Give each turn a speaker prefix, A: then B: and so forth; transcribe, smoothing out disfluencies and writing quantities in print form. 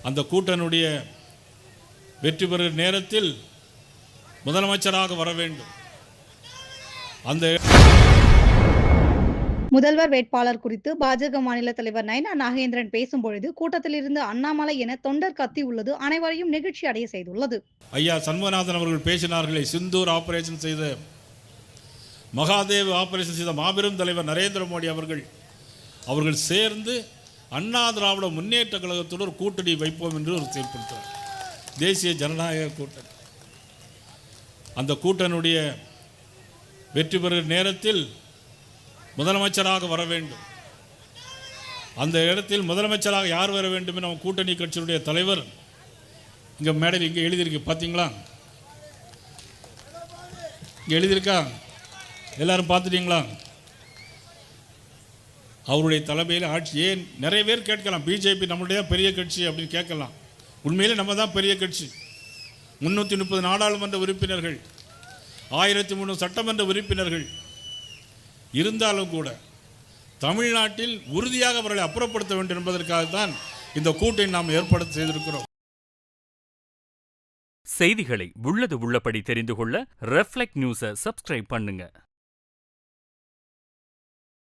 A: அந்த கூட்டணியுடைய வெற்றி பெறும் நேரத்தில் முதலமைச்சராக வர வேண்டும். அந்த
B: முதல்வர் வேட்பாளர் குறித்து பாஜக மாநில தலைவர் நயனா நாகேந்திரன் பேசும்பொழுது கூட்டத்தில் இருந்து அண்ணாமலை என தொண்டர் கத்தி உள்ளது அனைவரையும் நெகிழ்ச்சி அடைய செய்துள்ளது.
A: ஐயா சண்முகநாதன் அவர்கள் பேசினார்களே, சிந்தூர் ஆபரேஷன் செய்த, மகாதேவ் ஆபரேஷன் செய்த மாபெரும் தலைவர் நரேந்திர மோடி அவர்கள் சேர்ந்து அண்ணா திராவிட முன்னேற்ற கழகத்தோடு ஒரு கூட்டணி வைப்போம் என்று ஒரு செயல்படுத்தார். தேசிய ஜனநாயக கூட்டணி. அந்த கூட்டணியுடைய வெற்றி பெறும் நேரத்தில் முதலமைச்சராக வர வேண்டும். அந்த இடத்தில் முதலமைச்சராக யார் வர வேண்டும் என கூட்டணி கட்சியுடைய தலைவர் இங்கே மேடையில் இங்கே எழுதியிருக்கு, பார்த்தீங்களா? இங்கே எழுதியிருக்கா? எல்லாரும் பார்த்துட்டீங்களா? அவருடைய தலைமையில் ஆட்சி. ஏன் நிறைய பேர் கேட்கலாம், பிஜேபி நம்மளுடைய பெரிய கட்சி அப்படின்னு கேட்கலாம். உண்மையிலே நம்ம தான் பெரிய கட்சி. 330 நாடாளுமன்ற உறுப்பினர்கள், 1003 சட்டமன்ற உறுப்பினர்கள் இருந்தாலும் கூட தமிழ்நாட்டில் உறுதியாக அவர்களை அப்புறப்படுத்த வேண்டும் என்பதற்காகத்தான் இந்த கூட்டை நாம் ஏற்பாடு செய்திருக்கிறோம்.
C: செய்திகளை உள்ளது உள்ளபடி தெரிந்து கொள்ள ரெஃப்ளெக்ட் நியூஸை சப்ஸ்கிரைப் பண்ணுங்க.